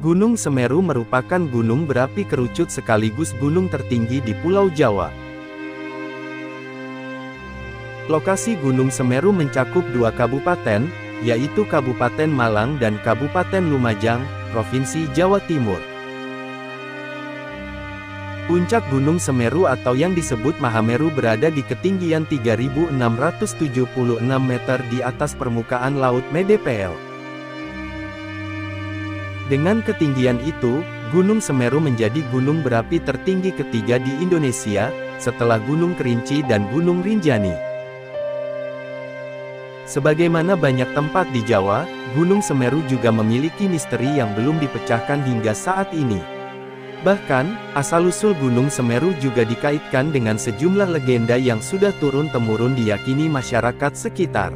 Gunung Semeru merupakan gunung berapi kerucut sekaligus gunung tertinggi di Pulau Jawa. Lokasi Gunung Semeru mencakup dua kabupaten, yaitu Kabupaten Malang dan Kabupaten Lumajang, Provinsi Jawa Timur. Puncak Gunung Semeru atau yang disebut Mahameru berada di ketinggian 3.676 meter di atas permukaan laut Medepel. Dengan ketinggian itu, Gunung Semeru menjadi gunung berapi tertinggi ketiga di Indonesia, setelah Gunung Kerinci dan Gunung Rinjani. Sebagaimana banyak tempat di Jawa, Gunung Semeru juga memiliki misteri yang belum dipecahkan hingga saat ini. Bahkan, asal-usul Gunung Semeru juga dikaitkan dengan sejumlah legenda yang sudah turun-temurun diyakini masyarakat sekitar.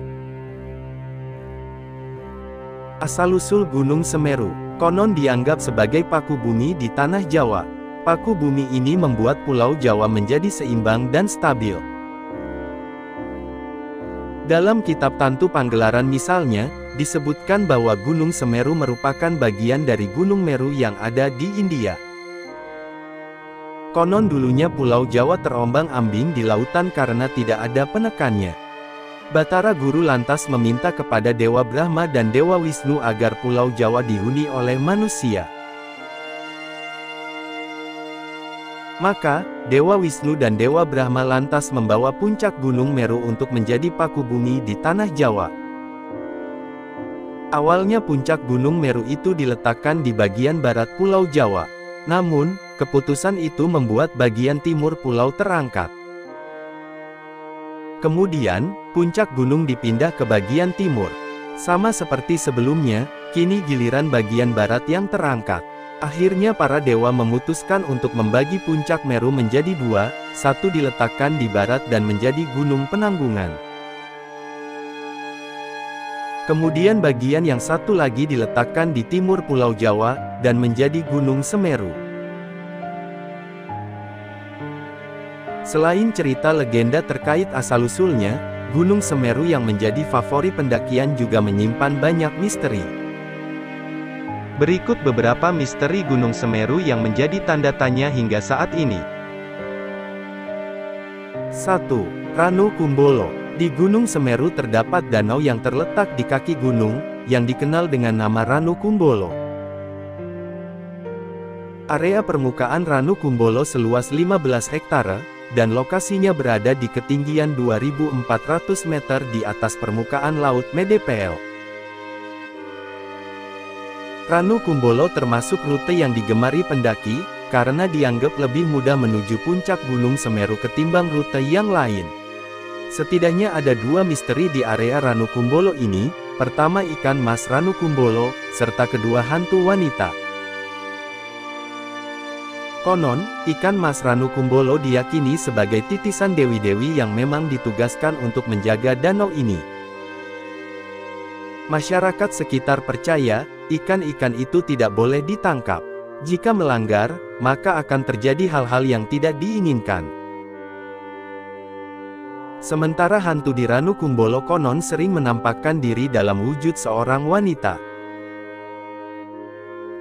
Asal-usul Gunung Semeru konon dianggap sebagai paku bumi di tanah Jawa. Paku bumi ini membuat Pulau Jawa menjadi seimbang dan stabil. Dalam kitab Tantu Panggelaran misalnya, disebutkan bahwa Gunung Semeru merupakan bagian dari Gunung Meru yang ada di India. Konon dulunya Pulau Jawa terombang-ambing di lautan karena tidak ada penekannya. Batara Guru lantas meminta kepada Dewa Brahma dan Dewa Wisnu agar Pulau Jawa dihuni oleh manusia. Maka, Dewa Wisnu dan Dewa Brahma lantas membawa puncak Gunung Meru untuk menjadi paku bumi di tanah Jawa. Awalnya puncak Gunung Meru itu diletakkan di bagian barat Pulau Jawa. Namun, keputusan itu membuat bagian timur pulau terangkat. Kemudian, puncak gunung dipindah ke bagian timur. Sama seperti sebelumnya, kini giliran bagian barat yang terangkat. Akhirnya para dewa memutuskan untuk membagi puncak Meru menjadi dua, satu diletakkan di barat dan menjadi Gunung Penanggungan. Kemudian bagian yang satu lagi diletakkan di timur Pulau Jawa, dan menjadi Gunung Semeru. Selain cerita legenda terkait asal-usulnya, Gunung Semeru yang menjadi favorit pendakian juga menyimpan banyak misteri. Berikut beberapa misteri Gunung Semeru yang menjadi tanda tanya hingga saat ini. 1. Ranu Kumbolo. Di Gunung Semeru terdapat danau yang terletak di kaki gunung, yang dikenal dengan nama Ranu Kumbolo. Area permukaan Ranu Kumbolo seluas 15 hektare, dan lokasinya berada di ketinggian 2.400 meter di atas permukaan laut Medepel. Ranu Kumbolo termasuk rute yang digemari pendaki, karena dianggap lebih mudah menuju puncak Gunung Semeru ketimbang rute yang lain. Setidaknya ada dua misteri di area Ranu Kumbolo ini, pertama ikan mas Ranu Kumbolo, serta kedua hantu wanita. Konon, ikan mas Ranu Kumbolo diyakini sebagai titisan dewi-dewi yang memang ditugaskan untuk menjaga danau ini. Masyarakat sekitar percaya, ikan-ikan itu tidak boleh ditangkap. Jika melanggar, maka akan terjadi hal-hal yang tidak diinginkan. Sementara hantu di Ranu Kumbolo konon sering menampakkan diri dalam wujud seorang wanita.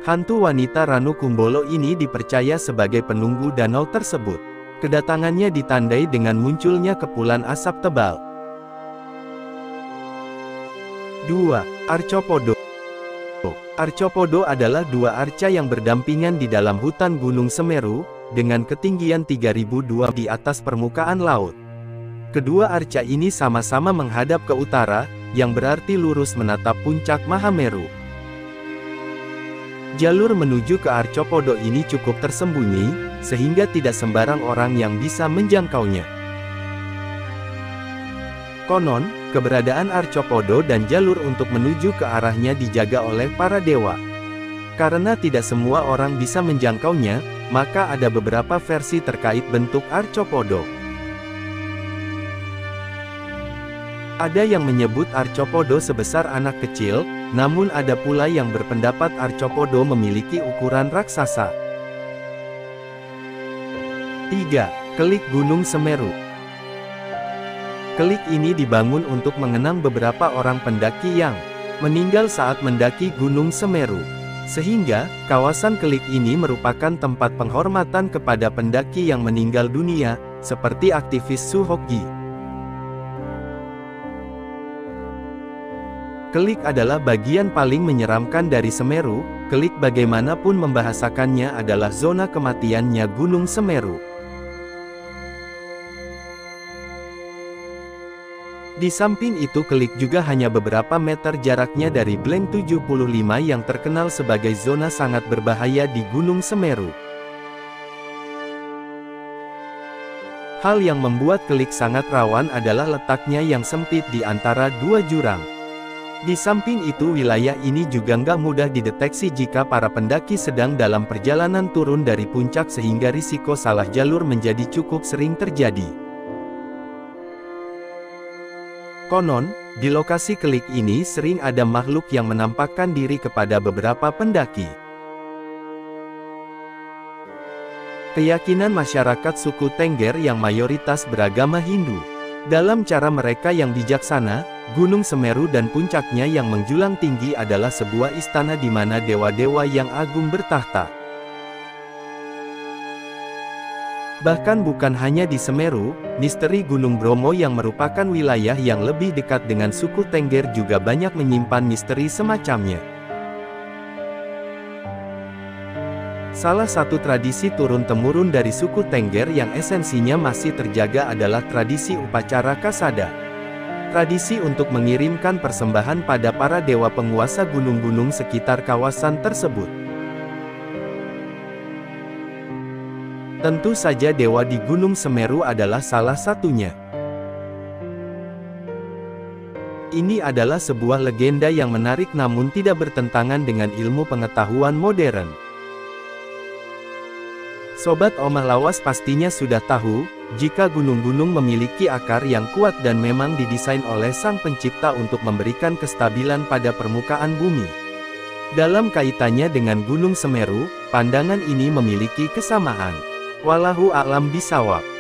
Hantu wanita Ranu Kumbolo ini dipercaya sebagai penunggu danau tersebut. Kedatangannya ditandai dengan munculnya kepulan asap tebal. 2. Arcopodo. Arcopodo adalah dua arca yang berdampingan di dalam hutan Gunung Semeru, dengan ketinggian 3.002 di atas permukaan laut. Kedua arca ini sama-sama menghadap ke utara, yang berarti lurus menatap puncak Mahameru. Jalur menuju ke Arcopodo ini cukup tersembunyi, sehingga tidak sembarang orang yang bisa menjangkaunya. Konon, keberadaan Arcopodo dan jalur untuk menuju ke arahnya dijaga oleh para dewa. Karena tidak semua orang bisa menjangkaunya, maka ada beberapa versi terkait bentuk Arcopodo. Ada yang menyebut Arcopodo sebesar anak kecil, namun ada pula yang berpendapat Arcopodo memiliki ukuran raksasa. 3. Kelik Gunung Semeru. Kelik ini dibangun untuk mengenang beberapa orang pendaki yang meninggal saat mendaki Gunung Semeru. Sehingga, kawasan Klik ini merupakan tempat penghormatan kepada pendaki yang meninggal dunia, seperti aktivis Su Hokgi. Klik adalah bagian paling menyeramkan dari Semeru. Klik bagaimanapun membahasakannya adalah zona kematiannya Gunung Semeru. Di samping itu Klik juga hanya beberapa meter jaraknya dari Blank 75 yang terkenal sebagai zona sangat berbahaya di Gunung Semeru. Hal yang membuat Klik sangat rawan adalah letaknya yang sempit di antara dua jurang. Di samping itu wilayah ini juga nggak mudah dideteksi jika para pendaki sedang dalam perjalanan turun dari puncak sehingga risiko salah jalur menjadi cukup sering terjadi. Konon, di lokasi Klik ini sering ada makhluk yang menampakkan diri kepada beberapa pendaki. Keyakinan masyarakat suku Tengger yang mayoritas beragama Hindu. Dalam cara mereka yang bijaksana, Gunung Semeru dan puncaknya yang menjulang tinggi adalah sebuah istana di mana dewa-dewa yang agung bertahta. Bahkan bukan hanya di Semeru, misteri Gunung Bromo yang merupakan wilayah yang lebih dekat dengan suku Tengger juga banyak menyimpan misteri semacamnya. Salah satu tradisi turun-temurun dari suku Tengger yang esensinya masih terjaga adalah tradisi upacara Kasada. Tradisi untuk mengirimkan persembahan pada para dewa penguasa gunung-gunung sekitar kawasan tersebut. Tentu saja dewa di Gunung Semeru adalah salah satunya. Ini adalah sebuah legenda yang menarik namun tidak bertentangan dengan ilmu pengetahuan modern. Sobat Omah Lawas pastinya sudah tahu, jika gunung-gunung memiliki akar yang kuat dan memang didesain oleh Sang Pencipta untuk memberikan kestabilan pada permukaan bumi. Dalam kaitannya dengan Gunung Semeru, pandangan ini memiliki kesamaan. Wallahu a'lam bishawab.